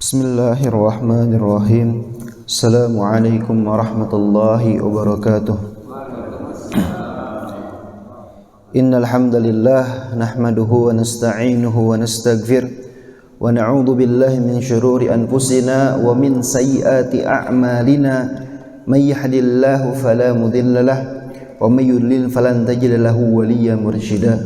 Bismillahirrahmanirrahim. Assalamualaikum warahmatullahi wabarakatuh. Innal hamdalillah nahmaduhu wa nasta'inuhu wa nastaghfir wa na'udzu billahi min shururi anfusina wa min sayyiati a'malina. May yahdihillahu fala mudilla lahu wa may yudlil falan tajida lahu waliyyan mursyida.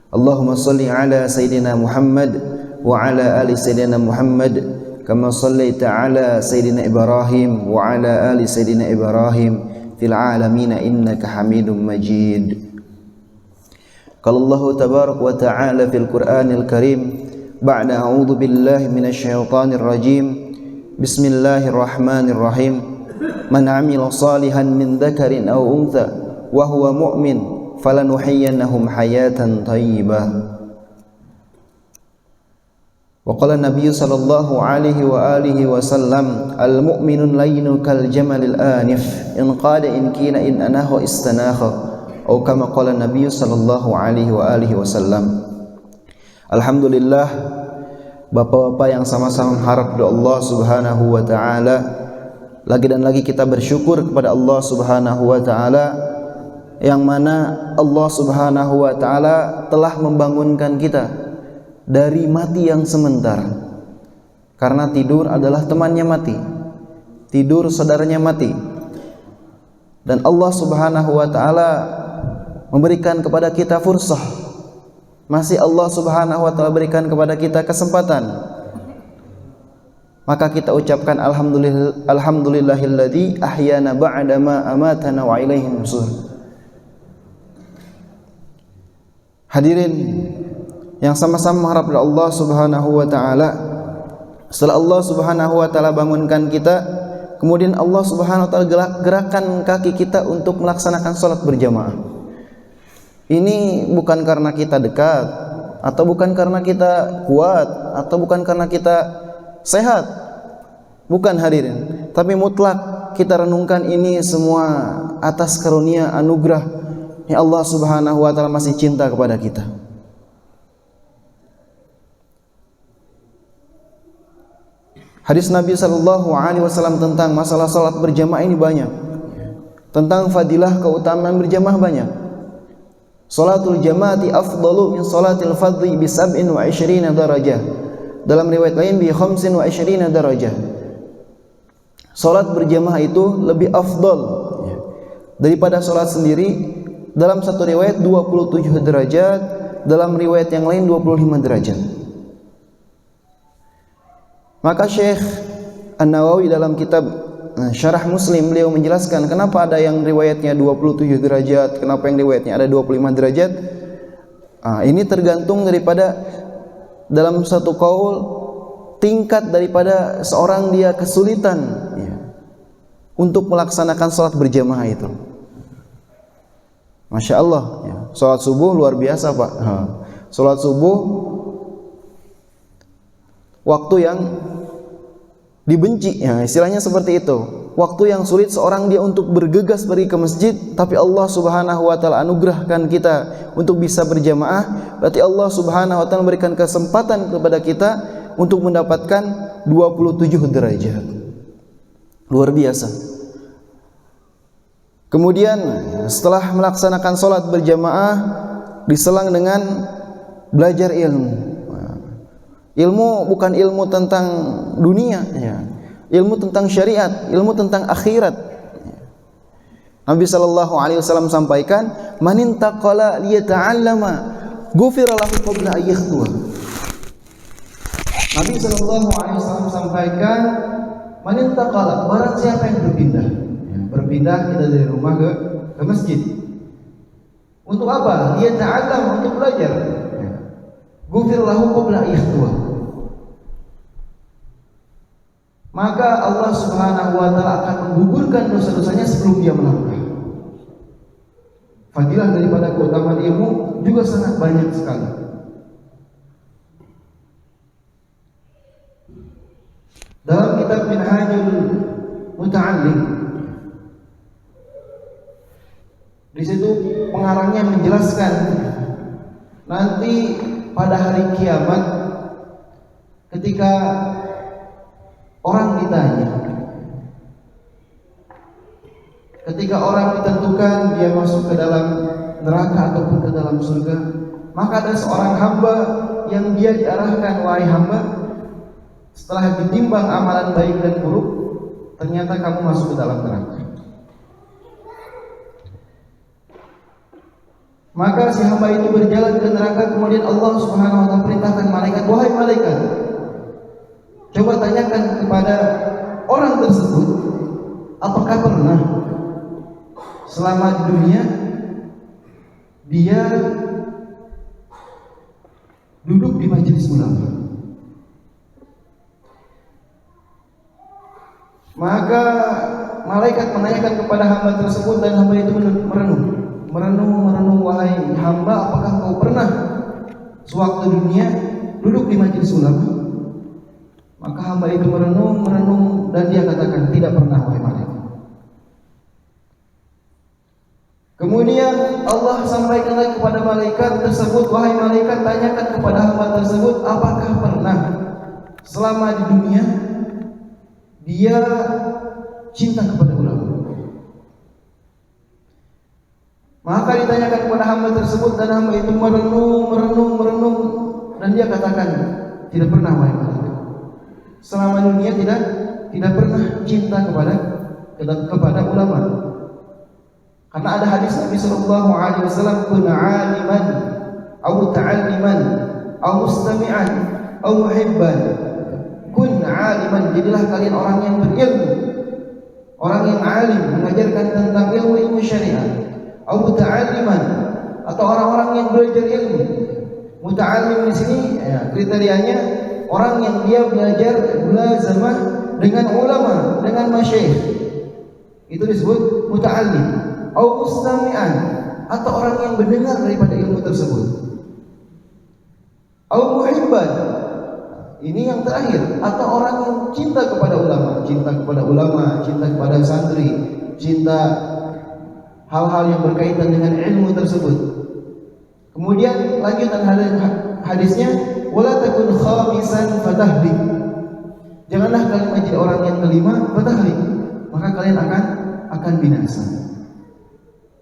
Allahumma shalli ala sayidina Muhammad wa ala ali sayyidina Muhammad kama shallaita ala sayyidina Ibrahim wa ala ali sayyidina Ibrahim fil alamin innaka Hamidum Majid. Qala Allah tabaraka wa ta'ala fil Qur'anil Karim ba'da a'udzu billahi minasy syaithanir rajim. Bismillahirrahmanirrahim. Man 'amila shalihan min dzakarin aw untha wa huwa mu'min falanuhyiyannahum hayatan thayyibah. Wa qala Nabi sallallahu alaihi wa alihi wasallam al-mu'minun layyinu kal jamalil anif in qala in kina in anahu istanakha atau kama qala Nabi sallallahu alaihi wa alihi wasallam. Alhamdulillah, bapak-bapak yang sama-sama mengharap doa Allah Subhanahu wa taala, lagi dan lagi kita bersyukur kepada Allah Subhanahu wa taala yang mana Allah Subhanahu wa taala telah membangunkan kita dari mati yang sementara. Karena tidur adalah temannya mati, tidur saudaranya mati. Dan Allah Subhanahu wa taala memberikan kepada kita fursah, masih Allah Subhanahu wa taala berikan kepada kita kesempatan. Maka kita ucapkan alhamdulillahilladzi ahyana ba'da ma amatana wa ilaihi nusyur. Hadirin yang sama-sama mengharap dari Allah Subhanahu wa taala, setelah Allah Subhanahu wa taala bangunkan kita, kemudian Allah Subhanahu wa taala gerakkan kaki kita untuk melaksanakan salat berjamaah. Ini bukan karena kita dekat, atau bukan karena kita kuat, atau bukan karena kita sehat. Bukan hadirin, tapi mutlak kita renungkan ini semua atas karunia anugerah yang Allah Subhanahu wa taala masih cinta kepada kita. Hadis Nabi sallallahu alaihi wasallam tentang masalah salat berjamaah ini banyak. Tentang fadilah keutamaan berjamaah banyak. Salatul jamaati afdalu min salatil fardhi bi 27 darajah. Dalam riwayat lain bi 25 darajah. Salat berjamaah itu lebih afdal daripada salat sendiri. Dalam satu riwayat 27 derajat, dalam riwayat yang lain 25 derajat. Maka Syekh An-Nawawi dalam kitab Syarah Muslim, beliau menjelaskan kenapa ada yang riwayatnya 27 derajat, kenapa yang riwayatnya ada 25 derajat. Ini tergantung daripada dalam satu qaul tingkat daripada seorang dia kesulitan untuk melaksanakan salat berjamaah itu. Masya Allah, salat subuh luar biasa Pak. Salat subuh waktu yang dibenci, istilahnya seperti itu. Waktu yang sulit seorang dia untuk bergegas pergi ke masjid, tapi Allah Subhanahu wa taala anugerahkan kita untuk bisa berjamaah. Berarti Allah Subhanahu wa taala memberikan kesempatan kepada kita untuk mendapatkan 27 derajat. Luar biasa. Kemudian setelah melaksanakan salat berjamaah diselang dengan belajar ilmu. Ilmu bukan ilmu tentang dunia, ilmu tentang syariat, ilmu tentang akhirat. Nabi sallallahu alaihi wasallam sampaikan, "Man intaqala liyata'allama, ghufira lahu qabla an yakhtua." Nabi sallallahu alaihi wasallam sampaikan, "Man intaqala, barang siapa yang berpindah, berpindah kita dari rumah ke masjid. Untuk apa? Liyata'allam, untuk belajar. Ghufira lahu qabla an yakhtua." Maka Allah Subhanahu wa taala akan menggugurkan dosa-dosanya sebelum dia melangkah. Fadilah daripada keutamaan ilmu juga sangat banyak sekali. Dalam kitab Minhajul Muta'allim, di situ pengarangnya menjelaskan nanti pada hari kiamat ketika orang ditanya. Ketika orang ditentukan dia masuk ke dalam neraka ataupun ke dalam surga, maka ada seorang hamba yang dia diarahkan, wahai hamba, setelah ditimbang amalan baik dan buruk, ternyata kamu masuk ke dalam neraka. Maka si hamba itu berjalan ke neraka, kemudian Allah Subhanahu wa taala perintahkan malaikat, wahai malaikat, coba tanyakan kepada orang tersebut, apakah pernah selama di dunia dia duduk di majelis ulama. Maka malaikat menanyakan kepada hamba tersebut dan hamba itu merenung, wahai hamba, apakah kau pernah sewaktu dunia duduk di majelis ulama? Maka hamba itu merenung dan dia katakan, tidak pernah, wahai malaikat. Kemudian Allah sampaikan lagi kepada malaikat tersebut, wahai malaikat, tanyakan kepada hamba tersebut, apakah pernah selama di dunia dia cinta kepada ulama? Maka ditanyakan kepada hamba tersebut dan hamba itu merenung dan dia katakan, tidak pernah, wahai malaikat. Selama dunia tidak pernah cinta kepada ulama. Karena ada hadis Nabi sallallahu alaihi wasallam, kun aliman aw ta'alliman aw mustami'an aw muhibban. Kun aliman, jadilah kalian orang yang berilmu, orang yang alim, mengajarkan tentang ilmu syariat. Aw muta'alliman, atau orang-orang yang belajar ilmu. Muta'allim di sini kriterianya orang yang dia belajar mulazamah dengan ulama, dengan masyayikh. Itu disebut muta'allim. Au mustami'an, atau orang yang mendengar daripada ilmu tersebut. Au muhibban, ini yang terakhir, atau orang yang cinta kepada ulama, cinta kepada santri, cinta hal-hal yang berkaitan dengan ilmu tersebut. Kemudian lanjutan hadisnya, wala takun khamisan fatahlik. Janganlah kalian menjadi orang yang kelima, fatahlik, maka kalian akan binasa.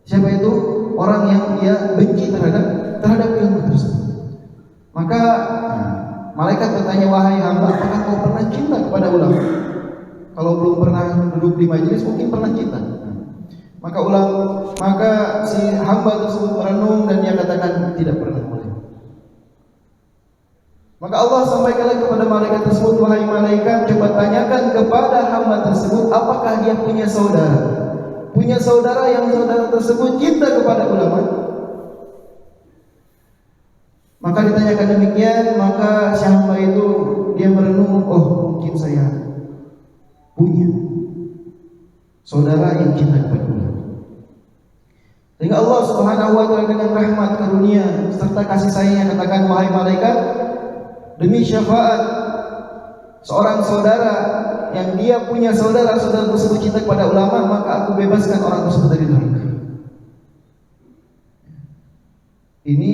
Siapa itu? Orang yang dia benci terhadap ilmu tersebut. Maka malaikat bertanya, wahai hamba, apakah kau pernah cinta kepada ulama? Kalau belum pernah duduk di majelis, mungkin pernah cinta. Maka si hamba tersebut merenung dan dia katakan, tidak pernah. Maka Allah sampaikan lagi kepada malaikat tersebut, wahai malaikat, coba tanyakan kepada hamba tersebut, apakah dia punya saudara? Punya saudara yang saudara tersebut cinta kepada ulama? Maka ditanyakan demikian, maka si hamba itu dia merenung, oh mungkin saya punya saudara yang cinta kepada ulama. Sehingga Allah Subhanahu wa taala dengan rahmat karunia serta kasih sayangnya katakan, wahai malaikat, demi syafaat seorang saudara yang dia punya saudara tersebut cinta kepada ulama, maka aku bebaskan orang tersebut dari neraka. Ini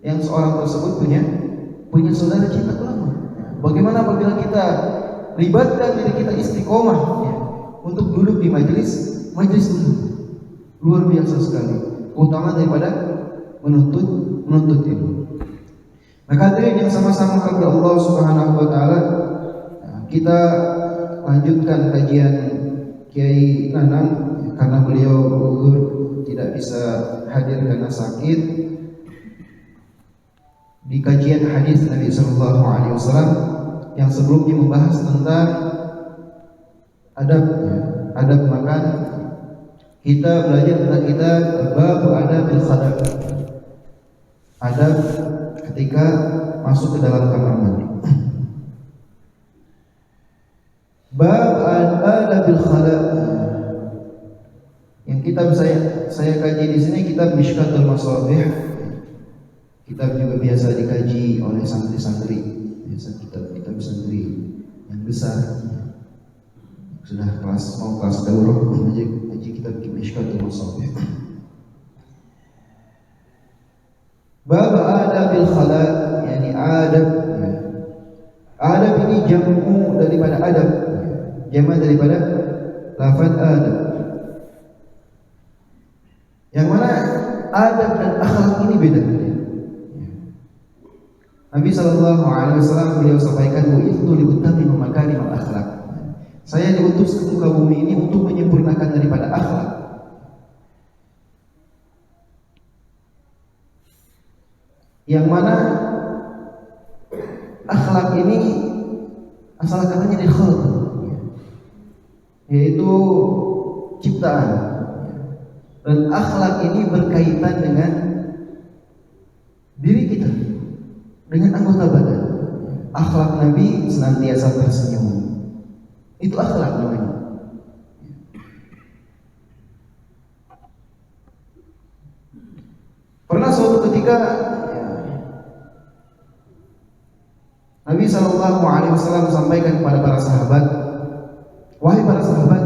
yang seorang tersebut punya saudara cinta ulama. Bagaimana apabila kita libatkan diri kita istiqomah untuk duduk di majelis ulama? Luar biasa sekali keutamaan daripada menuntut ilmu. Maka hadirin yang sama-sama kepada Allah Subhanahu wa taala, kita lanjutkan kajian Kiai Nanang karena beliau gugur tidak bisa hadir karena sakit. Di kajian hadis Nabi sallallahu alaihi wasallam yang sebelumnya membahas tentang adab makan, kita belajar tentang bab adabil khadam. Adab ketika masuk ke dalam kamar mandi. Bab adabil khadam. Yang kitab saya kaji di sini kitab Mishkatul Masabih. Kitab juga biasa dikaji oleh santri-santri. Biasa kitab santri yang besar. Sudah mau kelas daurah ngaji kitab Mishkatul Masabih. Bab adabil khala, yakni adab. Adab ini jamu daripada adab. jamak daripada lafaz adab. Yang mana adab dan akhlak ini beda. Nabi SAW beliau sampaikan, "Bu'itsu liutammima makarimal akhlak." Saya diutus ke muka bumi ini untuk menyempurnakan daripada akhlak. Yang mana akhlak ini asal katanya dari khalq, yaitu ciptaan. Dan akhlak ini berkaitan dengan diri kita, dengan anggota badan. Akhlak Nabi senantiasa tersenyum. Itu akhlak namanya. Pernah suatu ketika Nabi SAW sampaikan kepada para sahabat, "Wahai para sahabat,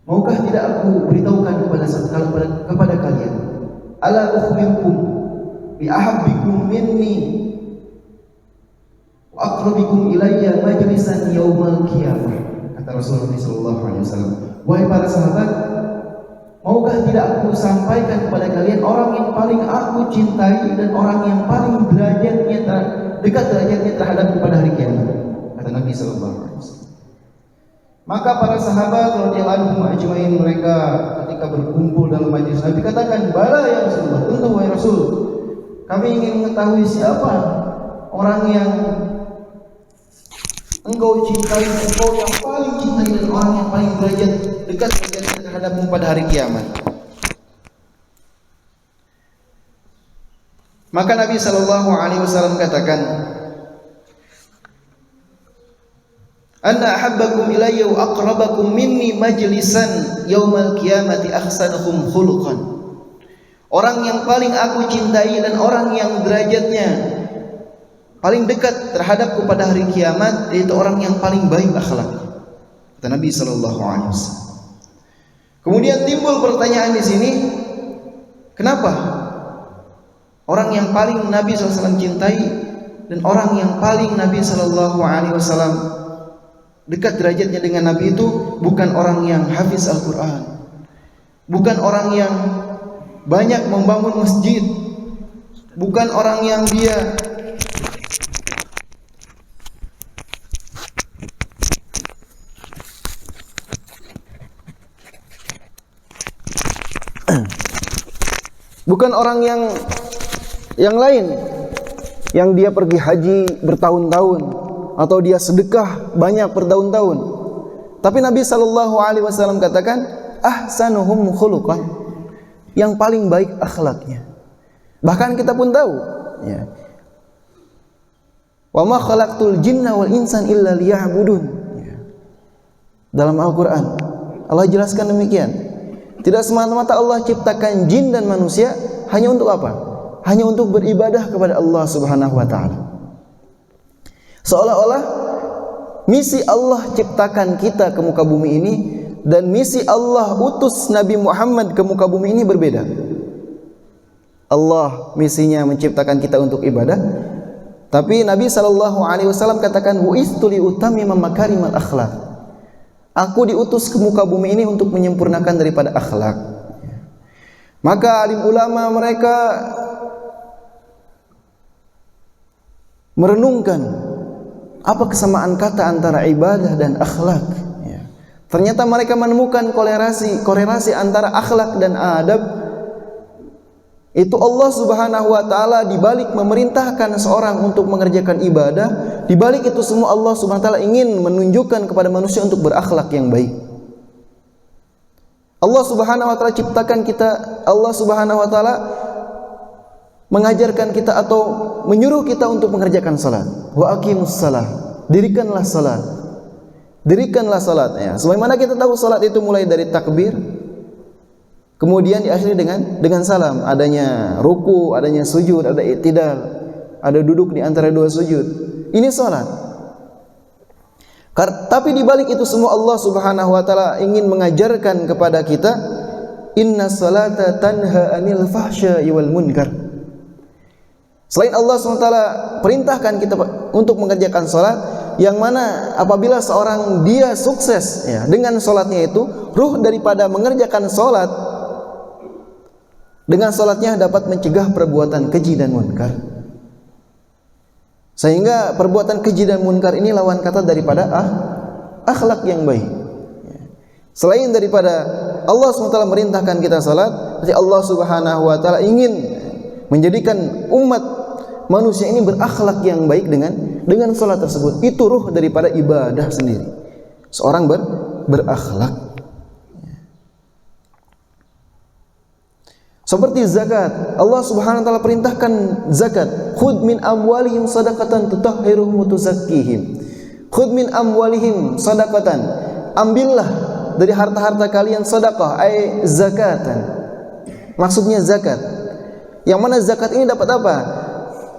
maukah tidak aku beritahukan kepada kalian, ala ukhbirukum bi ahabbikum minni wa aqrabikum ilayya majlisan yaumal qiyamah." Kata Rasulullah SAW, "Wahai para sahabat, maukah tidak aku sampaikan kepada kalian orang yang paling aku cintai dan orang yang paling dekat derajatnya terhadap pada hari kiamat?" Kata Nabi SAW. Maka para sahabat radhiyallahu anhum ajmain, mereka ketika berkumpul dalam majlis Nabi katakan, "Bala ya Rasulullah, tentu wahai Rasul. Kami ingin mengetahui siapa orang yang engkau cintai, engkau yang paling cintai dan orang yang paling derajat dekat derajatnya terhadapmu pada hari kiamat." Maka Nabi SAW katakan, "Anna ahabbakum ilayya wa aqrabakum minni majlisan yaumal qiyamati ahsanuhum khuluqan." Orang yang paling aku cintai dan orang yang derajatnya paling dekat terhadapku pada hari kiamat yaitu orang yang paling baik akhlak. Kata Nabi SAW. Kemudian timbul pertanyaan di sini, kenapa orang yang paling Nabi SAW cintai dan orang yang paling Nabi SAW dekat derajatnya dengan Nabi itu bukan orang yang hafiz Al-Quran, bukan orang yang banyak membangun masjid, bukan orang yang dia bukan orang yang lain, yang dia pergi haji bertahun-tahun atau dia sedekah banyak bertahun-tahun. Tapi Nabi SAW katakan, ahsanuhum khuluqan, yang paling baik akhlaknya. Bahkan kita pun tahu, ya, wa ma khalaqtul jinna wal insan illa liya'budun. Dalam Al-Quran Allah jelaskan demikian. Tidak semata-mata Allah ciptakan jin dan manusia hanya untuk apa? Hanya untuk beribadah kepada Allah Subhanahu wa taala. Seolah-olah misi Allah ciptakan kita ke muka bumi ini dan misi Allah utus Nabi Muhammad ke muka bumi ini berbeda. Allah misinya menciptakan kita untuk ibadah, tapi Nabi SAW katakan, "Bu'itsu liutammima makarimal akhlak." Aku diutus ke muka bumi ini untuk menyempurnakan daripada akhlak. Maka alim ulama mereka merenungkan apa kesamaan kata antara ibadah dan akhlak. Ternyata mereka menemukan korelasi antara akhlak dan adab. Itu Allah Subhanahu wa taala dibalik memerintahkan seorang untuk mengerjakan ibadah, dibalik itu semua Allah Subhanahu wa taala ingin menunjukkan kepada manusia untuk berakhlak yang baik. Allah Subhanahu wa taala ciptakan kita, Allah Subhanahu wa taala mengajarkan kita atau menyuruh kita untuk mengerjakan salat. Wa aqimus salah, dirikanlah salat. Dirikanlah salat, ya. Sebagaimana kita tahu salat itu mulai dari takbir, kemudian diakhiri dengan salam, adanya ruku, adanya sujud, ada i'tidal, ada duduk di antara dua sujud. Ini salat. Tapi di balik itu semua Allah Subhanahu wa taala ingin mengajarkan kepada kita, inna salata tanha anil fahsya'i wal munkar. Selain Allah SWT perintahkan kita untuk mengerjakan salat, yang mana apabila seorang dia sukses ya dengan salatnya itu, ruh daripada mengerjakan salat dengan salatnya dapat mencegah perbuatan keji dan munkar. Sehingga perbuatan keji dan munkar ini lawan kata daripada akhlak yang baik. Selain daripada Allah SWT merintahkan kita salat, berarti Allah Subhanahu wa taala ingin menjadikan umat manusia ini berakhlak yang baik dengan salat tersebut. Itu ruh daripada ibadah sendiri. Seorang berakhlak. Seperti zakat, Allah Subhanahu wa taala perintahkan zakat. Khudh min amwalihim shadaqatan tutahhiruhum wa tuzakkihim. Khudh min amwalihim shadaqatan. Ambillah dari harta-harta kalian sedekah, ay zakatan. Maksudnya zakat. Yang mana zakat ini dapat apa?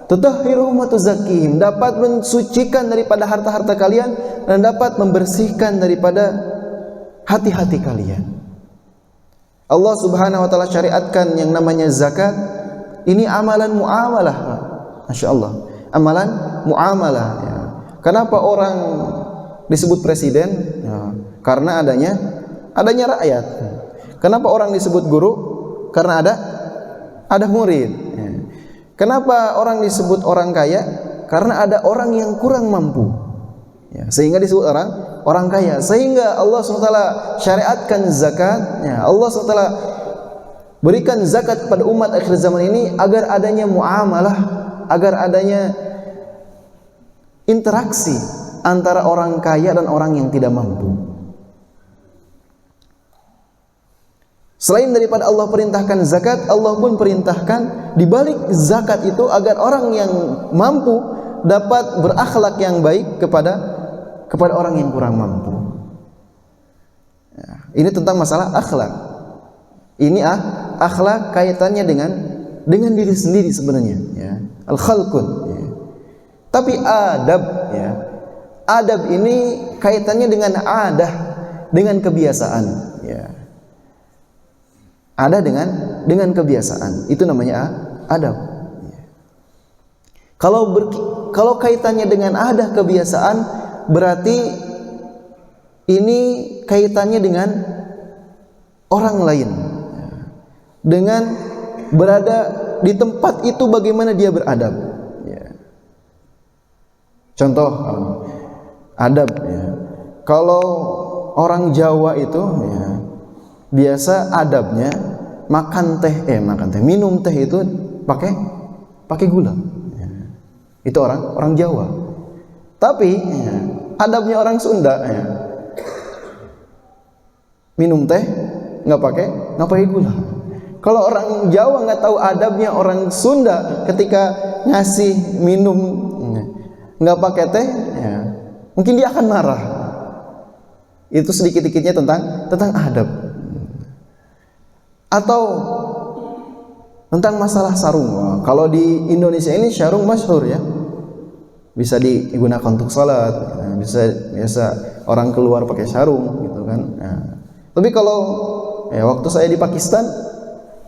Tutahhiruhum wa tuzakkihim, dapat mensucikan daripada harta-harta kalian dan dapat membersihkan daripada hati-hati kalian. Allah Subhanahu wa taala syariatkan yang namanya zakat. Ini amalan muamalah. Masyaallah. Amalan muamalah ya. Kenapa orang disebut presiden? Ya, karena adanya rakyat. Kenapa orang disebut guru? Karena ada murid. Ya. Kenapa orang disebut orang kaya? Karena ada orang yang kurang mampu. Ya, sehingga disebut orang kaya. Sehingga Allah SWT syariatkan zakat. Ya, Allah SWT berikan zakat kepada umat akhir zaman ini agar adanya muamalah, agar adanya interaksi antara orang kaya dan orang yang tidak mampu. Selain daripada Allah perintahkan zakat, Allah pun perintahkan di balik zakat itu agar orang yang mampu dapat berakhlak yang baik kepada orang yang kurang mampu. Ya, ini tentang masalah akhlak. Ini akhlak kaitannya dengan diri sendiri sebenarnya. Ya. Al-khalqun. Ya. Tapi adab, ya. Adab ini kaitannya dengan adah, dengan kebiasaan. Ya. Ada dengan kebiasaan. Itu namanya adab. Ya. Kalau kaitannya dengan adah kebiasaan, berarti ini kaitannya dengan orang lain. Dengan berada di tempat itu bagaimana dia beradab. Ya. Contoh adab. Ya. Kalau orang Jawa itu ya, biasa adabnya minum teh itu pakai gula. Ya. Itu orang Jawa. Tapi ya, adabnya orang Sunda ya, minum teh nggak pakai gula. Kalau orang Jawa nggak tahu adabnya orang Sunda ketika ngasih minum nggak pakai teh, ya, mungkin dia akan marah. Itu sedikit-sedikitnya tentang adab. Atau tentang masalah sarung. Kalau di Indonesia ini sarung masyhur ya, bisa digunakan untuk salat, biasa orang keluar pakai sarung gitu kan. Nah, tapi kalau ya, waktu saya di Pakistan,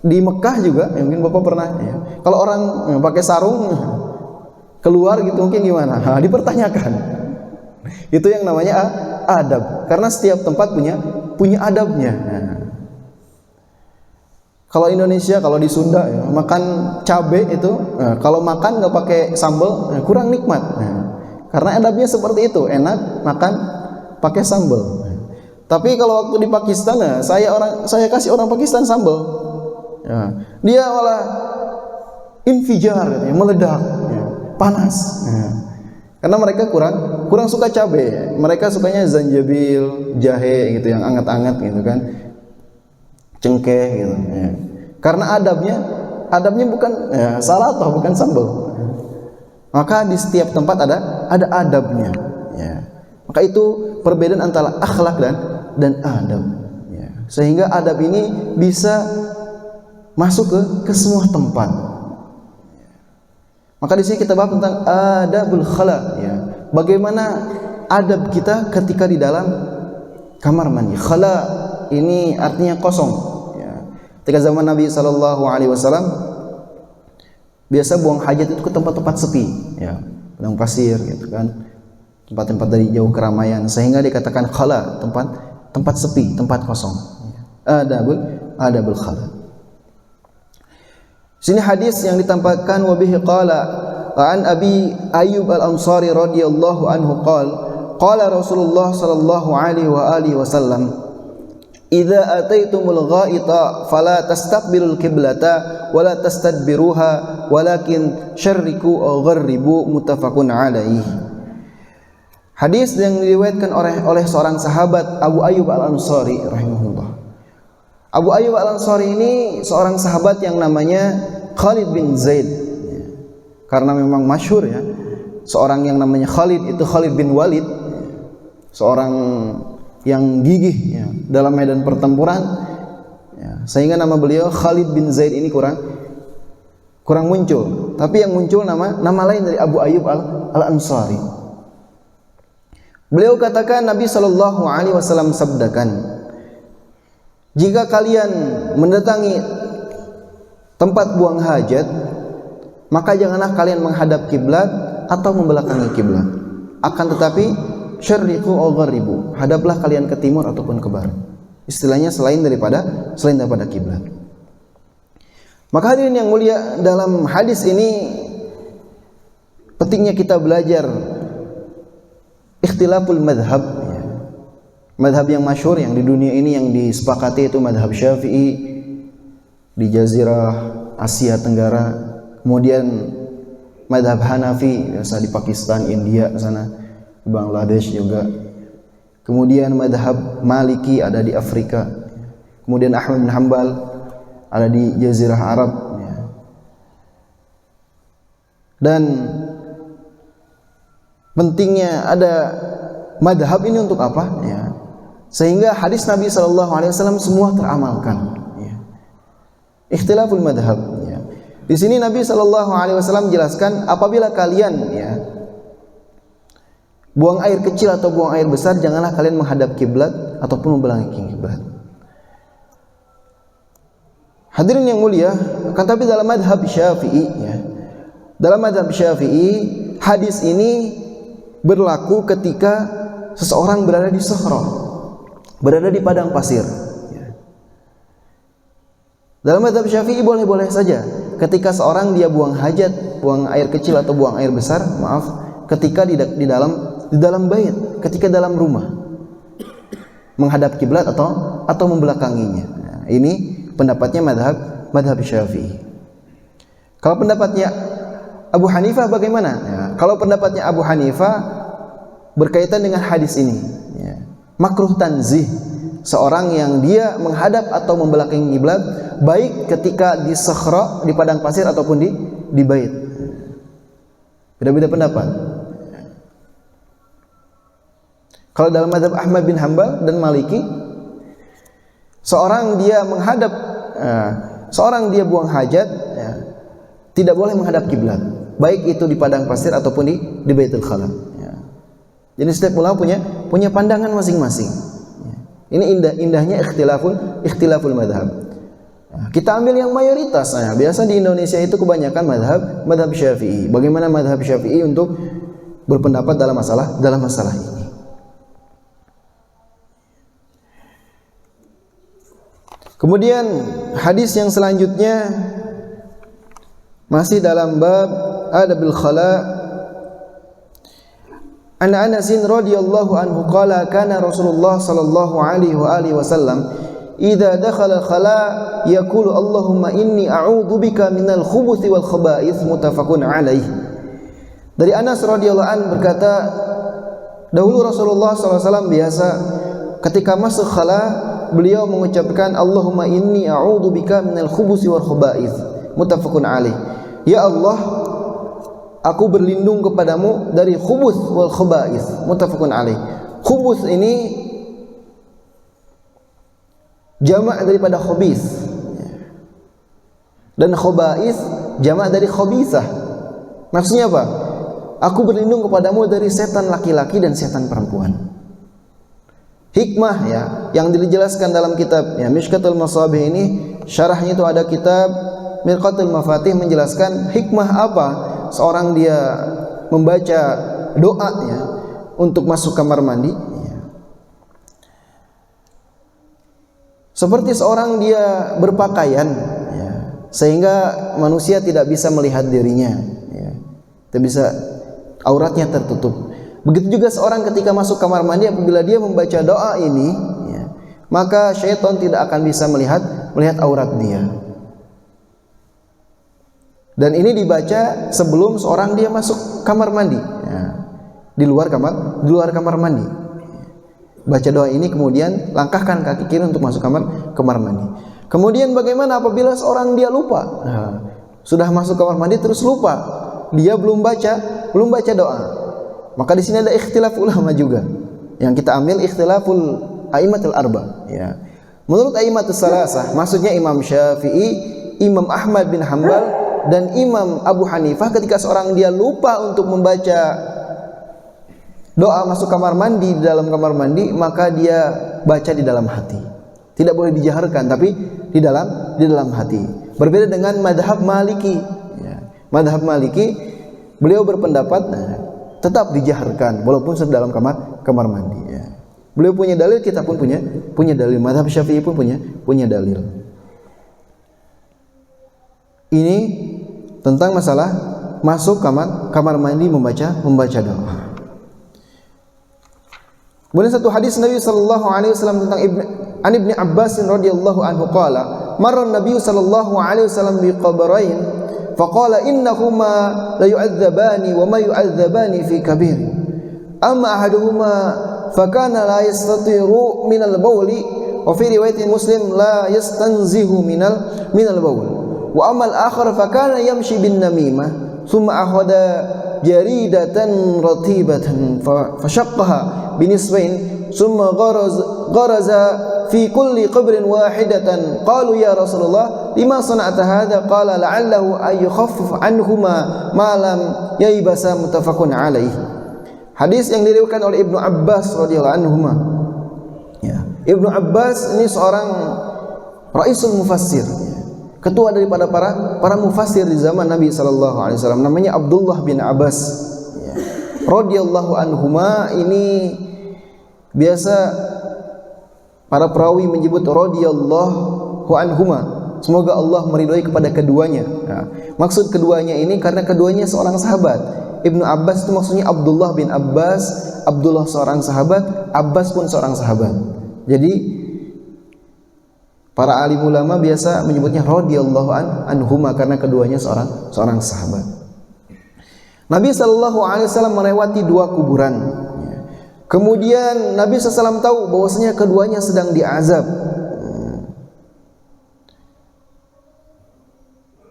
di Mekah juga, ya, mungkin Bapak pernah ya, kalau orang pakai sarung keluar gitu mungkin gimana? Nah, dipertanyakan. Itu yang namanya adab, karena setiap tempat punya adabnya. Nah, kalau Indonesia, kalau di Sunda ya, makan cabai itu, kalau makan nggak pakai sambal kurang nikmat. Karena adabnya seperti itu, enak makan pakai sambal. Tapi kalau waktu di Pakistan, saya kasih orang Pakistan sambal, ya, dia malah infijar, ya, meledak, ya, panas. Ya. Karena mereka kurang suka cabai, mereka sukanya zanjabil, jahe gitu yang anget-anget gitu kan. Cengkeh gitu ya. Karena adabnya bukan ya, salatah, bukan sambal. Maka di setiap tempat ada adabnya ya. Maka itu perbedaan antara akhlak dan adab ya. Sehingga adab ini bisa masuk ke semua tempat. Maka di sini kita bahas tentang adabul khala ya. Bagaimana adab kita ketika di dalam kamar mandi. Khala ini artinya kosong. Ketika zaman Nabi SAW biasa buang hajat itu ke tempat-tempat sepi, ya, padang pasir gitu kan, tempat-tempat dari jauh keramaian, sehingga dikatakan khala, tempat sepi, tempat kosong. Adabul khala. Sini hadis yang ditampakkan wa bihi qala an Abi Ayyub Al-Ansari radhiyallahu anhu qala Rasulullah sallallahu alaihi wa alihi wasallam, idza ataitumul ghaita fala tastaqbilul qiblata wala tastadbiruha walakin syarriku aw gharribu, muttafaqun alaihi. Hadis yang diriwayatkan oleh seorang sahabat, Abu Ayyub Al-Ansari rahimahullah. Abu Ayyub Al-Ansari ini seorang sahabat yang namanya Khalid bin Zaid. Karena memang masyhur ya, seorang yang namanya Khalid itu Khalid bin Walid, seorang yang gigih ya, dalam medan pertempuran ya, sehingga nama beliau Khalid bin Zaid ini kurang muncul. Tapi yang muncul nama lain dari Abu Ayyub Al-Ansari. Beliau katakan, Nabi sallallahu alaihi wasallam sabdakan, jika kalian mendatangi tempat buang hajat, maka janganlah kalian menghadap kiblat atau membelakangi kiblat. Akan tetapi syarriqu aw gharribu, hadaplah kalian ke timur ataupun ke barat. Istilahnya selain daripada kiblat. Maka hadirin yang mulia, dalam hadis ini pentingnya kita belajar ikhtilaful madhab ya. Madhab yang masyhur yang di dunia ini yang disepakati itu madhab Syafi'i di Jazirah Asia Tenggara, kemudian madhab Hanafi biasa di Pakistan, India sana, Bangladesh juga, kemudian madhab Maliki ada di Afrika, kemudian Ahmad bin Hanbal ada di Jazirah Arab ya. Dan pentingnya ada madhab ini untuk apa ya? Sehingga hadis Nabi SAW semua teramalkan ya. Ikhtilaful madhab ya. Di sini Nabi SAW jelaskan, apabila kalian ya buang air kecil atau buang air besar, janganlah kalian menghadap kiblat ataupun membelakangi kiblat. Hadirin yang mulia, akan tapi dalam madhab Syafi'i ya, dalam madhab Syafi'i hadis ini berlaku ketika seseorang berada di sahra, berada di padang pasir ya. Dalam mazhab Syafi'i boleh-boleh saja ketika seorang dia buang hajat, buang air kecil atau buang air besar, ketika di dalam bait, ketika dalam rumah, menghadap kiblat atau membelakanginya. Nah, ini pendapatnya mazhab Syafi'i. Kalau pendapatnya Abu Hanifah bagaimana? Ya, kalau pendapatnya Abu Hanifah berkaitan dengan hadis ini, ya, makruh tanzih seorang yang dia menghadap atau membelakangi kiblat, baik ketika di sakhra, di padang pasir ataupun di bait. Beda-beda pendapat. Kalau dalam mazhab Ahmad bin Hanbal dan Maliki, seorang dia menghadap, seorang dia buang hajat, ya, tidak boleh menghadap kiblat, baik itu di padang pasir ataupun di Baitul Khala ya. Jadi setiap ulama punya pandangan masing-masing ya. Ini indahnya ikhtilaful madhab ya. Kita ambil yang mayoritas ya. Biasa di Indonesia itu kebanyakan madhab Syafi'i. Bagaimana madhab Syafi'i untuk berpendapat dalam masalah ini. Kemudian hadis yang selanjutnya masih dalam bab adabil khala. An Anas radhiyallahu anhu qala kana Rasulullah sallallahu alaihi wa alihi wasallam idza dakhala khala yaqulu Allahumma inni a'udzu bika minal khubuthi wal khaba'ith, muttafaqun alaih. Dari Anas radhiyallahu anhu berkata, dahulu Rasulullah sallallahu alaihi wasallam biasa ketika masuk khala beliau mengucapkan Allahumma inni a'udzu bika minal khubuthi wal khaba'ith, muttafaqun alaih. Ya Allah, aku berlindung kepadamu dari khubuth wal khaba'ith, muttafaqun alaih. Khubuth ini jamak daripada khabith, dan khaba'ith jamak dari khabithah. Maksudnya apa? Aku berlindung kepadamu dari setan laki-laki dan setan perempuan. Hikmah ya yang dijelaskan dalam kitab ya Mishkatul Masabih ini, syarahnya itu ada kitab Mirqatul Mafatih menjelaskan hikmah apa seorang dia membaca doa ya untuk masuk kamar mandi ya. Seperti seorang dia berpakaian ya, sehingga manusia tidak bisa melihat dirinya ya. Tidak bisa, auratnya tertutup. Begitu juga seorang ketika masuk kamar mandi, apabila dia membaca doa ini ya, maka syaitan tidak akan bisa melihat aurat dia. Dan ini dibaca sebelum seorang dia masuk kamar mandi ya. Di luar kamar mandi. Baca doa ini, kemudian langkahkan kaki kiri untuk masuk kamar mandi. Kemudian bagaimana apabila seorang dia lupa? Nah, sudah masuk kamar mandi terus lupa, dia belum baca doa. Maka di sini ada ikhtilaf ulama juga. Yang kita ambil ikhtilaful a'immatul arba ya. Menurut a'immatus salasah, maksudnya Imam Syafi'i, Imam Ahmad bin Hanbal dan Imam Abu Hanifah, ketika seorang dia lupa untuk membaca doa masuk kamar mandi, di dalam kamar mandi, maka dia baca di dalam hati. Tidak boleh dijaharkan, tapi di dalam hati. Berbeda dengan madhab Maliki ya. Madhab Maliki, beliau berpendapat tetap dijaharkan walaupun dalam kamar mandi ya. Beliau punya dalil, kita pun punya dalil. Mazhab Syafi'i pun punya dalil. Ini tentang masalah masuk kamar mandi membaca doa. Kemudian satu hadis Nabi sallallahu alaihi wasallam tentang Ibnu Abbas radhiyallahu anhu qala marra Nabi sallallahu alaihi wasallam bi qabrain faqala innahuma la yu'adzabani wa ma yu'adzabani fi kabir amma ahaduhuma fakana la yastatiru min al-bawli wa fi riwayatin Muslim la yastanzihu min al-bawl wa amma al-akhar fakana yamshi bin namimah thumma akhadha jaridatan ratibatan fashaqqaha binisbain thumma gharaza fi kulli qabrin wahidatan qalu ya Rasulullah lima sana'ta hadha qala la'allahu ay yukhaffif anhuma ma lam yaybasa muttafaqun alaih. Hadis yang diriwayatkan oleh Ibnu Abbas radhiyallahu anhuma ya. Ibnu Abbas ini seorang raisul mufassir ya. Ketua daripada para mufassir di zaman Nabi sallallahu alaihi wasallam, namanya Abdullah bin Abbas ya. Radhiyallahu anhuma, ini biasa para perawi menyebut radhiyallahu anhuma, semoga Allah meridhai kepada keduanya. Nah, maksud keduanya ini karena keduanya seorang sahabat. Ibnu Abbas itu maksudnya Abdullah bin Abbas, Abdullah seorang sahabat, Abbas pun seorang sahabat. Jadi para alim ulama biasa menyebutnya radhiyallahu anhuma karena keduanya seorang sahabat. Nabi sallallahu alaihi wasallam melewati dua kuburan. Kemudian Nabi SAW tahu bahwasanya keduanya sedang diazab.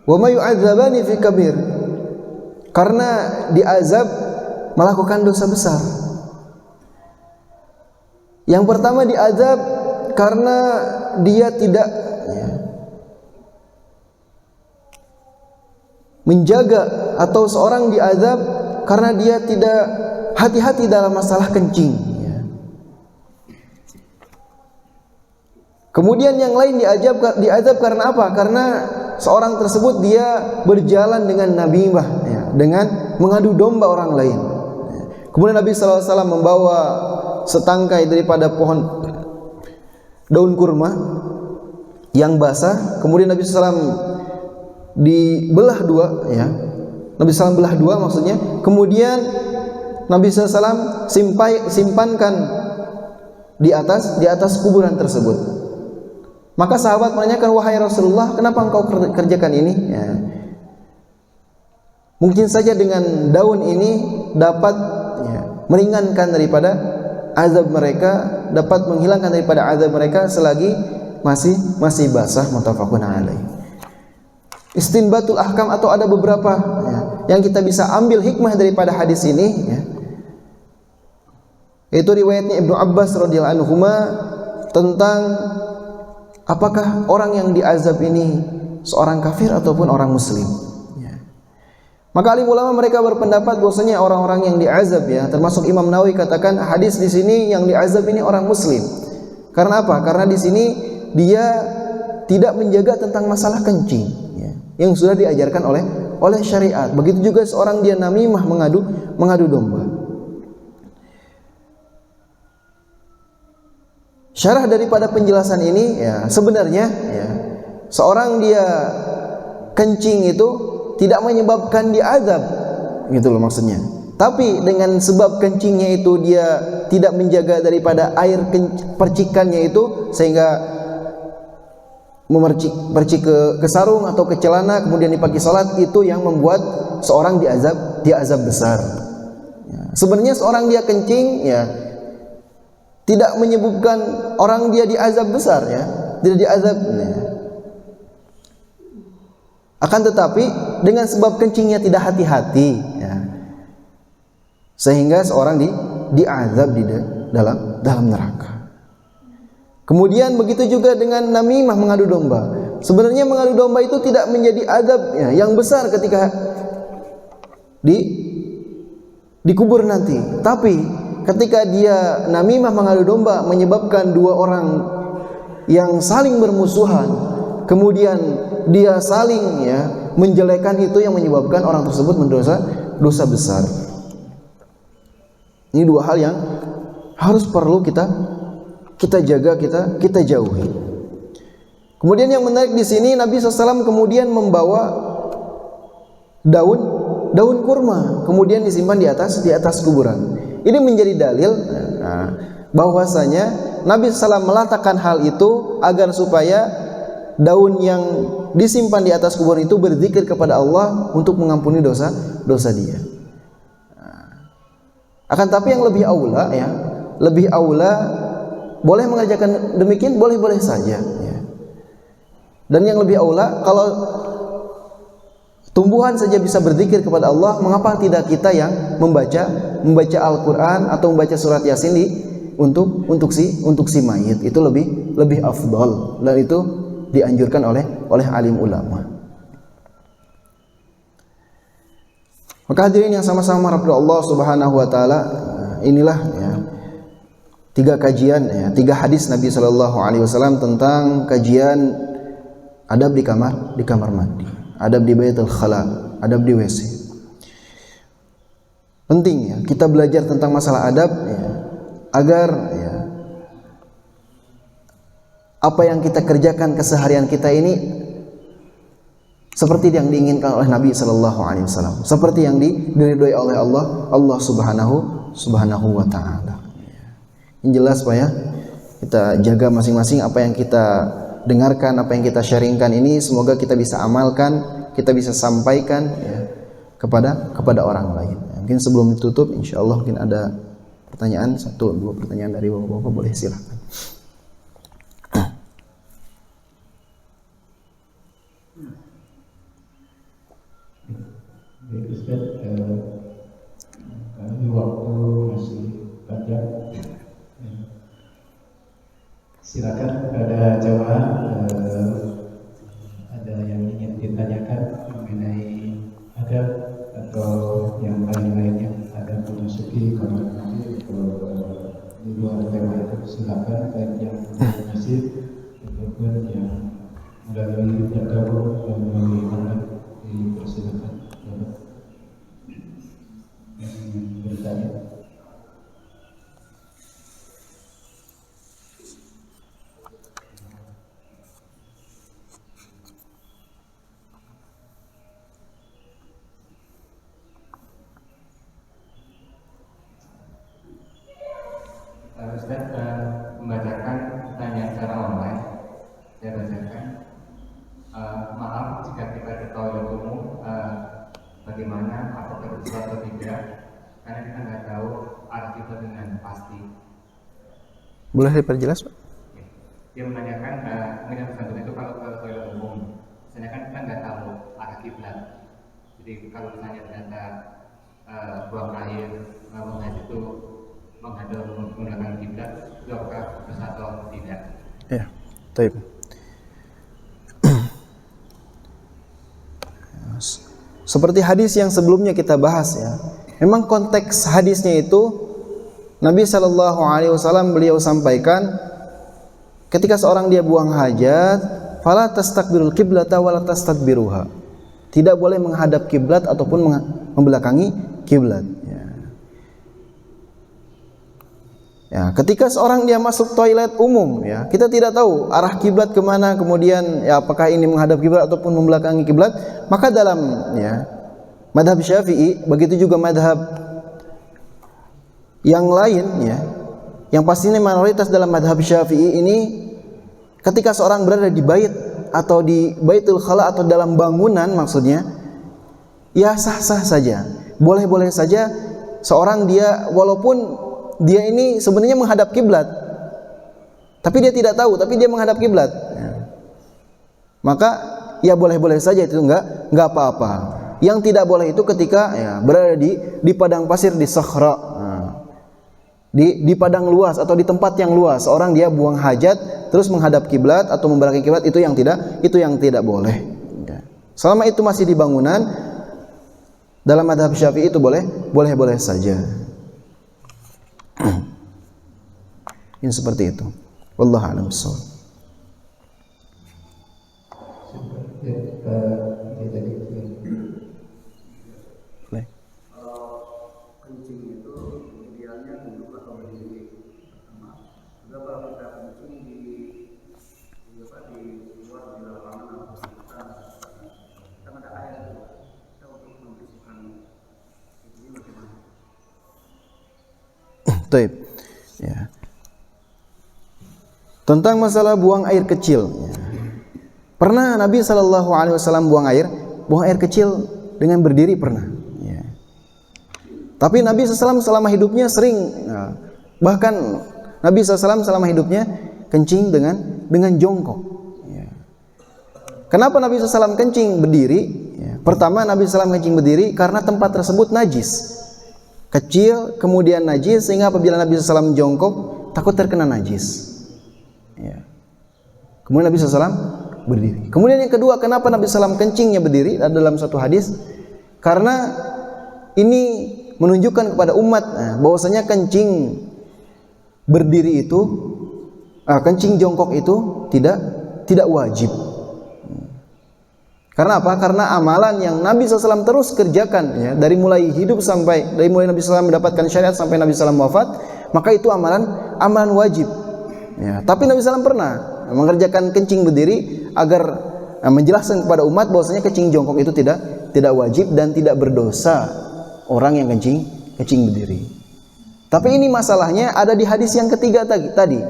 Wa ma yu'adzabani fi kabir, karena diazab melakukan dosa besar. Yang pertama diazab karena dia tidak menjaga, atau seorang diazab karena dia tidak hati-hati dalam masalah kencing ya. Kemudian yang lain diazab karena apa? Karena seorang tersebut dia berjalan dengan namimah ya, dengan mengadu domba orang lain ya. Kemudian Nabi SAW membawa setangkai daripada pohon daun kurma yang basah. Kemudian Nabi SAW dibelah dua ya. Nabi SAW belah dua maksudnya. Kemudian Nabi SAW simpankan di atas kuburan tersebut. Maka sahabat menanyakan, wahai Rasulullah, kenapa engkau kerjakan ini? Ya. Mungkin saja dengan daun ini dapat ya, meringankan daripada azab mereka, dapat menghilangkan daripada azab mereka selagi masih basah. Muttafaqun alaih. Istinbatul ahkam, atau ada beberapa ya, yang kita bisa ambil hikmah daripada hadis ini ya. Itu riwayatnya Ibnu Abbas radhiyallahu anhuma tentang apakah orang yang diazab ini seorang kafir ataupun orang muslim ya. Maka alim ulama mereka berpendapat bahwasanya orang-orang yang diazab ya, termasuk Imam Nawawi katakan hadis di sini yang diazab ini orang muslim. Karena apa? Karena di sini dia tidak menjaga tentang masalah kencing ya, yang sudah diajarkan oleh syariat. Begitu juga seorang dia namimah, mengadu domba. Syarah daripada penjelasan ini ya, sebenarnya ya, seorang dia kencing itu tidak menyebabkan dia azab, gitu loh maksudnya. Tapi dengan sebab kencingnya itu dia tidak menjaga daripada air percikannya itu, sehingga percik ke sarung atau ke celana kemudian dipakai salat, itu yang membuat seorang diazab besar. Ya, sebenarnya seorang dia kencing ya tidak menyebabkan orang dia diazab besar ya, tidak diazab. Ya. Akan tetapi dengan sebab kencingnya tidak hati-hati ya, sehingga seorang diazab di dalam neraka. Kemudian begitu juga dengan namimah, mengadu domba. Sebenarnya mengadu domba itu tidak menjadi azab ya, yang besar ketika dikubur nanti. Tapi ketika dia namimah, mengadu domba, menyebabkan dua orang yang saling bermusuhan, kemudian dia saling ya menjelekan, itu yang menyebabkan orang tersebut dosa besar. Ini dua hal yang harus perlu kita jaga, kita jauhi. Kemudian yang menarik di sini, Nabi SAW kemudian membawa daun kurma, kemudian disimpan di atas kuburan. Ini menjadi dalil bahwasanya Nabi SAW meletakkan hal itu agar supaya daun yang disimpan di atas kuburan itu berzikir kepada Allah untuk mengampuni dosa dia. Akan tapi yang lebih aula ya, boleh mengerjakan demikian, boleh saja ya. Dan yang lebih aula, kalau tumbuhan saja bisa berzikir kepada Allah, mengapa tidak kita yang membaca Al-Qur'an atau membaca surat Yasin untuk si mayit? Itu lebih afdal, dan itu dianjurkan oleh alim ulama. Maka hadirin yang sama-sama mengharapkan Allah Subhanahu wa taala, inilah ya, 3 kajian ya, 3 hadis Nabi sallallahu alaihi wasallam tentang kajian adab di kamar mandi, adab di baitul khala, adab di WC. Penting ya kita belajar tentang masalah adab ya, agar ya apa yang kita kerjakan keseharian kita ini seperti yang diinginkan oleh Nabi sallallahu alaihi wasallam, seperti yang diridhoi oleh Allah Subhanahu wa taala. Yang jelas Pak ya, kita jaga masing-masing apa yang kita dengarkan, apa yang kita sharingkan ini, semoga kita bisa amalkan, kita bisa sampaikan ya, kepada orang lain. Mungkin sebelum ditutup, insyaallah mungkin ada pertanyaan, 1-2 pertanyaan dari bapak-bapak, boleh silakan. Baik Ustaz, kami waktu masih panjang, silakan ada jawab, ada yang ingin ditanyakan mengenai adab atau yang lain-lainnya, ada memasuki kamar mandi atau di luar tema itu, silakan, baik yang masih ataupun yang melalui jadwal dan melalui online, dipersilakan. Bertanya. Ustaz, membacakan pertanyaan secara online, saya bacakan. Maaf jika kita di toilet umum, bagaimana, apakah betul atau tidak, karena kita nggak tahu arah kita dengan pasti. Boleh diperjelas Pak? Dia menanyakan, mengenai pesantren itu kalau ke toilet umum, misalnya kan kita nggak tahu arah kiblat. Jadi kalau misalnya ternyata buang air itu menghadap menggunakan kiblat, itu apakah dosa atau tidak? Ya, baik. Seperti hadis yang sebelumnya kita bahas ya, memang konteks hadisnya itu Nabi sallallahu alaihi wasallam beliau sampaikan ketika seorang dia buang hajat, fala tastaqbirul qiblata wala tastadbiruha. Tidak boleh menghadap kiblat ataupun membelakangi kiblat. Ya, ketika seorang dia masuk toilet umum, ya, kita tidak tahu arah kiblat kemana, kemudian ya apakah ini menghadap kiblat ataupun membelakangi kiblat, maka dalam ya madhab Syafi'i, begitu juga madhab yang lain, ya, yang pastinya mayoritas dalam madhab Syafi'i ini, ketika seorang berada di bait atau di baitul khala atau dalam bangunan maksudnya, ya sah-sah saja, boleh-boleh saja seorang dia walaupun dia ini sebenarnya menghadap kiblat, tapi dia tidak tahu, tapi dia menghadap kiblat. Ya. Maka ya boleh-boleh saja, itu enggak apa-apa. Yang tidak boleh itu ketika ya berada di padang pasir, di sakhra, di padang luas atau di tempat yang luas, seorang dia buang hajat terus menghadap kiblat atau membelakangi kiblat, itu yang tidak boleh. Ya. Selama itu masih di bangunan, dalam madhab Syafi'i itu boleh saja. Ini seperti itu. Wallahu a'lam bishawab. Kencing itu idealnya duduk atau berdiri. Berapa kita kencing di luar di lapangan atau kan ada air kita untuk membersihkan ini bagaimana? Taib. Ya. Tentang masalah buang air kecil. Ya. Pernah Nabi SAW buang air kecil dengan berdiri pernah. Ya. Tapi Nabi SAW selama hidupnya sering, ya, bahkan Nabi SAW selama hidupnya kencing dengan jongkok. Ya. Kenapa Nabi SAW kencing berdiri? Ya. Pertama Nabi SAW kencing berdiri karena tempat tersebut najis. Kecil kemudian najis, sehingga apabila Nabi SAW jongkok takut terkena najis. Ya. Kemudian Nabi SAW berdiri. Kemudian yang kedua, kenapa Nabi SAW kencingnya berdiri? Dalam satu hadis, karena ini menunjukkan kepada umat bahwasanya kencing berdiri itu, kencing jongkok itu tidak wajib. Karena apa? Karena amalan yang Nabi SAW terus kerjakan, ya, dari mulai Nabi SAW mendapatkan syariat sampai Nabi SAW wafat, maka itu amalan wajib. Ya, tapi Nabi SAW pernah mengerjakan kencing berdiri agar menjelaskan kepada umat bahwasanya kencing jongkok itu tidak wajib dan tidak berdosa orang yang kencing berdiri. Tapi ini masalahnya ada di hadis yang ketiga tadi.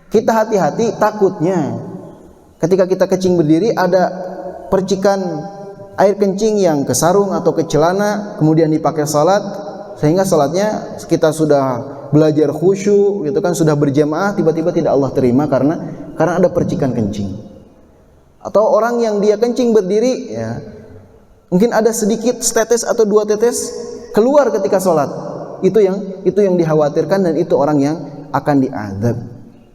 Kita hati-hati, takutnya ketika kita kencing berdiri ada percikan air kencing yang ke sarung atau ke celana, kemudian dipakai salat, sehingga salatnya kita sudah belajar khusyuk gitu kan, sudah berjamaah, tiba-tiba tidak Allah terima karena ada percikan kencing. Atau orang yang dia kencing berdiri, ya, mungkin ada sedikit setetes atau dua tetes keluar ketika salat. Itu yang dikhawatirkan, dan itu orang yang akan diadzab.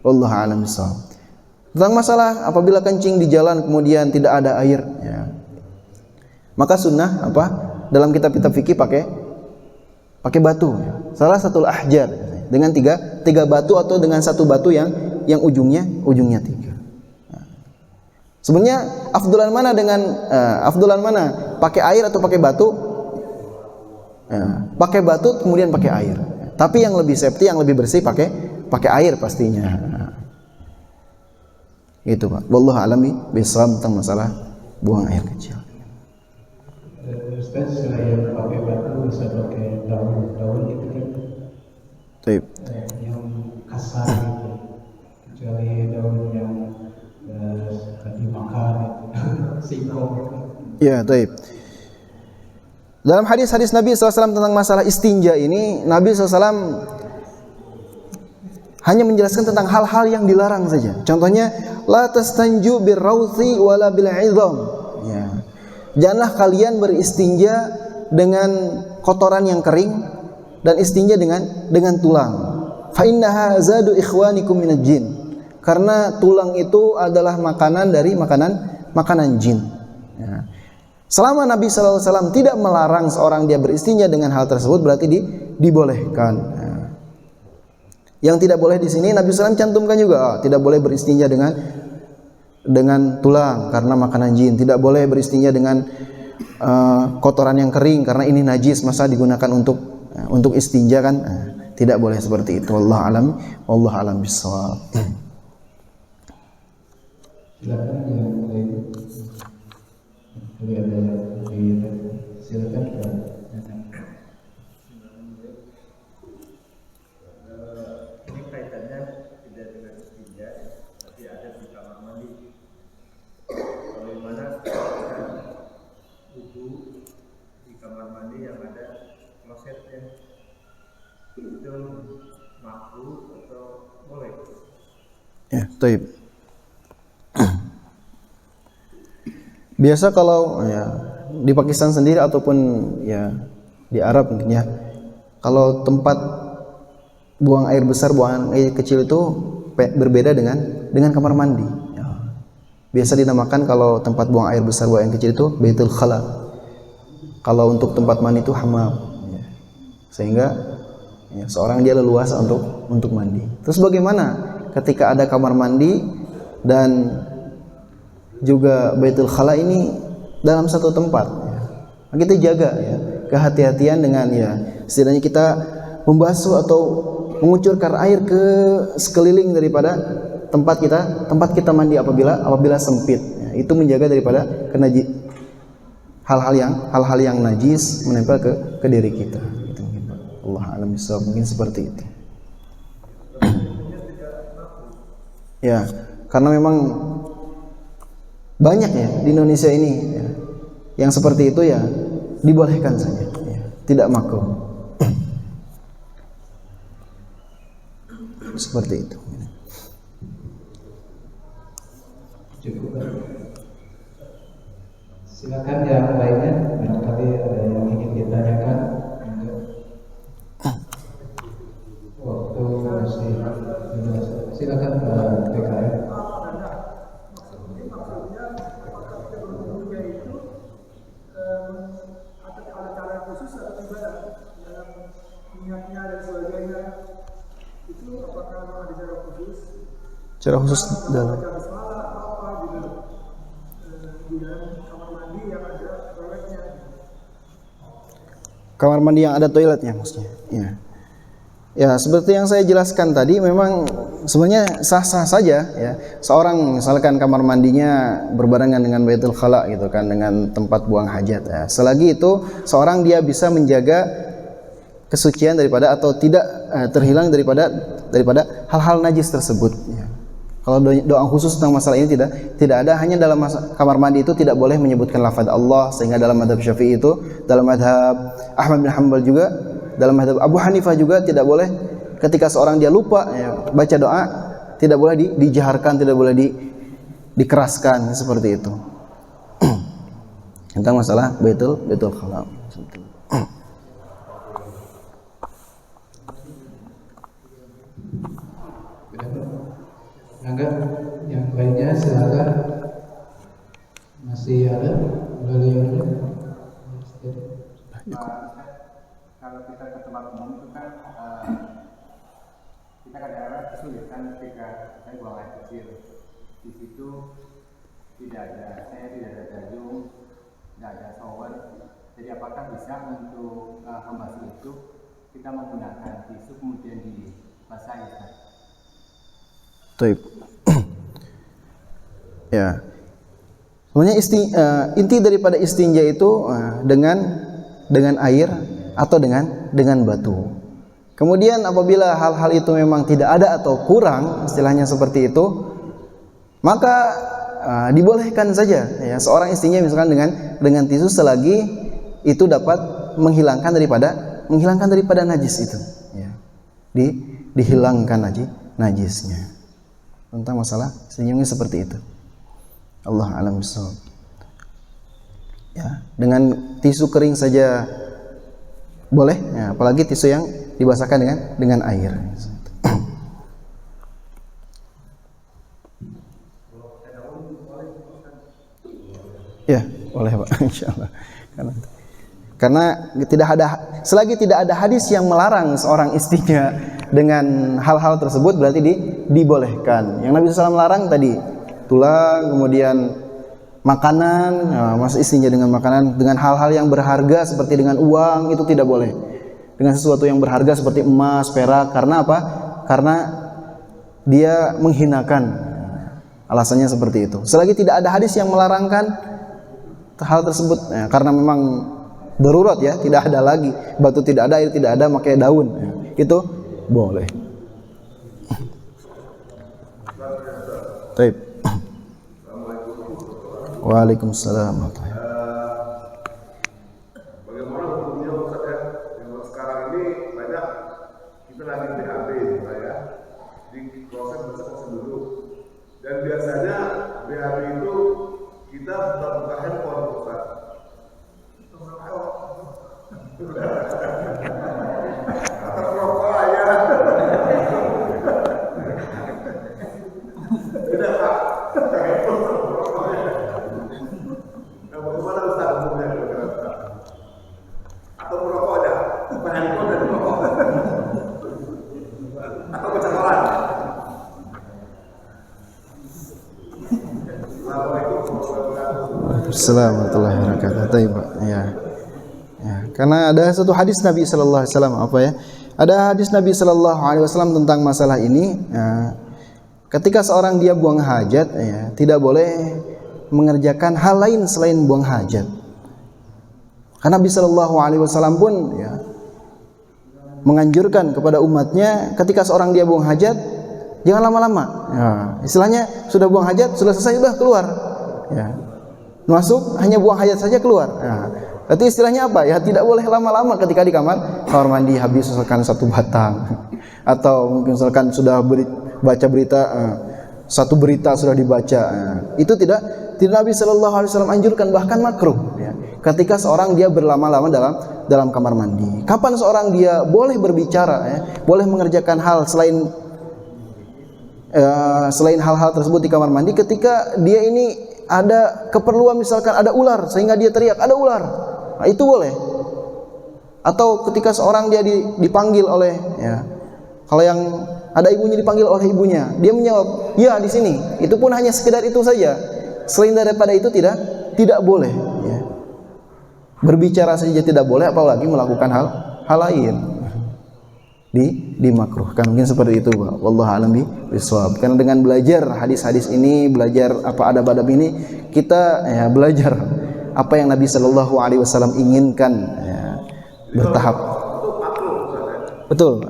Wallahu a'lam bishawab. Tentang masalah apabila kencing di jalan kemudian tidak ada air, ya, maka sunnah apa? Dalam kitab-kitab fikih pakai batu, ya. Salah satu ahjar dengan tiga batu atau dengan satu batu yang ujungnya tiga. Nah, sebenarnya afdalan mana pakai air atau pakai batu? Ya, pakai batu kemudian pakai air. Tapi yang lebih safety, yang lebih bersih pakai air pastinya. Itu Pak. Wallahu a'lam bishawab tentang masalah buang air kecil. Ustaz, selain pakai batu bisa pakai daun gitu kan? Baik. Yang kasar gitu. Kecuali daun yang dimakan singkong. Ya, baik. Dalam hadis-hadis Nabi SAW tentang masalah istinja ini, Nabi SAW hanya menjelaskan tentang hal-hal yang dilarang saja. Contohnya, la tastanju birrawthi wala bil 'idham. Ya. Janganlah kalian beristinja dengan kotoran yang kering dan istinja dengan tulang. Fa innaha zadu ikhwanikum minal jin. Karena tulang itu adalah makanan dari makanan jin. Ya. Selama Nabi SAW tidak melarang seorang dia beristinja dengan hal tersebut, berarti dibolehkan. Ya. Yang tidak boleh di sini Nabi SAW cantumkan juga, tidak boleh beristinja dengan dengan tulang karena makanan jin, tidak boleh beristinja dengan kotoran yang kering karena ini najis, masa digunakan untuk istinja kan? Tidak boleh seperti itu. Wallahu alam bissawab. Silakan yang lain. Kalau ada yang silakan. Ini kaitannya tidak dengan istinja, tapi ada di kamar mandi. Bagaimana wudu di kamar mandi yang ada klosetnya, itu makruh atau boleh? Ya, taib. Biasa kalau ya di Pakistan sendiri ataupun ya di Arab mungkin ya, kalau tempat buang air besar, buang air kecil itu berbeda dengan kamar mandi. Ya. Biasa dinamakan kalau tempat buang air besar, buang air kecil itu baitul khala. Kalau untuk tempat mandi itu hammam. Ya. Sehingga ya, seorang dia leluasa untuk mandi. Terus bagaimana ketika ada kamar mandi dan juga baitul khala ini dalam satu tempat ya. Kita jaga ya kehati-hatian dengan ya setidaknya kita membasuh atau mengucurkan air ke sekeliling daripada tempat kita mandi apabila sempit ya. Itu menjaga daripada hal-hal yang najis menempel ke diri kita. Itu mungkin Allah alam bisawab, mungkin seperti itu. Ya, karena memang banyak ya di Indonesia ini ya, yang seperti itu ya dibolehkan saja ya, tidak makruh. Seperti itu. Cukup. Silakan yang lainnya, barangkali ada yang ingin ditanyakan. Waktu masih silakan PKM. Cara khusus dalam kamar mandi yang ada toiletnya maksudnya. Ya. Ya, seperti yang saya jelaskan tadi, memang sebenarnya sah-sah saja ya. Seorang misalkan kamar mandinya berbarengan dengan baitul khala gitu kan, dengan tempat buang hajat ya. Selagi itu seorang dia bisa menjaga kesucian daripada atau tidak terhilang daripada hal-hal najis tersebut ya. Kalau doa khusus tentang masalah ini tidak ada, hanya dalam kamar mandi itu tidak boleh menyebutkan lafaz Allah, sehingga dalam mazhab Syafi'i itu, dalam mazhab Ahmad bin Hanbal juga, dalam mazhab Abu Hanifah juga tidak boleh ketika seorang dia lupa ya, baca doa tidak boleh dijaharkan, tidak boleh dikeraskan seperti itu. Tentang masalah baitul khala. Enggak, yang lainnya silakan. Masih ada beliau. Kalau kita ke tempat umum itu kan kita kadang-kadang kesulitan ketika saya buang air kecil. Di situ saya tidak ada gayung, tidak ada shower. Jadi apakah bisa untuk membasuh itu kita menggunakan tisu kemudian dibasahi? Taib. Ya. Sebenarnya inti daripada istinja itu dengan air atau dengan batu. Kemudian apabila hal-hal itu memang tidak ada atau kurang, istilahnya seperti itu, maka dibolehkan saja ya seorang istinja misalkan dengan tisu selagi itu dapat menghilangkan daripada najis itu ya. Dihilangkan najisnya. Tentang masalah senyumnya seperti itu. Allah alam bisawab. Ya, dengan tisu kering saja boleh, ya, apalagi tisu yang dibasahkan dengan air. Ya, boleh Pak, insyaallah. Karena selagi tidak ada hadis yang melarang seorang istinja dengan hal-hal tersebut, berarti dibolehkan. Yang Nabi SAW larang tadi tulang, kemudian makanan, mas istrinya dengan makanan, dengan hal-hal yang berharga seperti dengan uang, itu tidak boleh. Dengan sesuatu yang berharga seperti emas, perak, karena apa? Karena dia menghinakan. Alasannya seperti itu. Selagi tidak ada hadis yang melarangkan hal tersebut, karena memang darurat ya, tidak ada lagi, batu tidak ada, air tidak ada, pakai daun, itu boleh. Baik. Waalaikumsalam. Bagaimana hukumnya Ustaz ya? Yang sekarang ini banyak kita lagi BAB ya, di proses proses dulu. Dan biasanya BAB itu kita buka handphone Ustaz. Atau rokok ya. Tidak Pak. Bagaimana Ustaz hukumnya? Atau merokok aja, bukan handphone dan merokok, atau kecemaran. Assalamualaikum warahmatullahi wabarakatuh. Ya. Ya, karena ada satu hadis Nabi sallallahu alaihi wasallam apa ya? Ada hadis Nabi sallallahu alaihi wasallam tentang masalah ini. Ya, ketika seorang dia buang hajat, ya, tidak boleh mengerjakan hal lain selain buang hajat. Karena Nabi sallallahu alaihi wasallam pun ya, menganjurkan kepada umatnya ketika seorang dia buang hajat jangan lama-lama. Ya, istilahnya sudah buang hajat, sudah selesai, sudah keluar. Ya. Masuk hanya buang hajat saja keluar. Ya. Berarti istilahnya apa? Ya tidak boleh lama-lama ketika di kamar mandi habis misalkan satu batang atau mungkin misalkan sudah baca berita satu berita sudah dibaca. Itu tidak Nabi sallallahu alaihi wasallam anjurkan, bahkan makruh ya. Ketika seorang dia berlama-lama dalam kamar mandi. Kapan seorang dia boleh berbicara ya, boleh mengerjakan hal selain hal-hal tersebut di kamar mandi ketika dia ini ada keperluan, misalkan ada ular sehingga dia teriak ada ular. Nah, itu boleh. Atau ketika seorang dia dipanggil oleh ya, kalau yang ada ibunya dipanggil oleh ibunya, dia menjawab, "Ya, di sini." Itu pun hanya sekedar itu saja. Selain daripada itu tidak boleh ya. Berbicara saja tidak boleh, apalagi melakukan hal lain. Dimakruhkan, mungkin seperti itu, Pak. Wallahu a'lam bishawab. Karena dengan belajar hadis-hadis ini, belajar apa adab-adab ini, kita ya, belajar apa yang Nabi sallallahu alaihi wasallam inginkan ya, bertahap. Betul.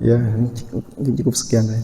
Ya, cukup sekian ya.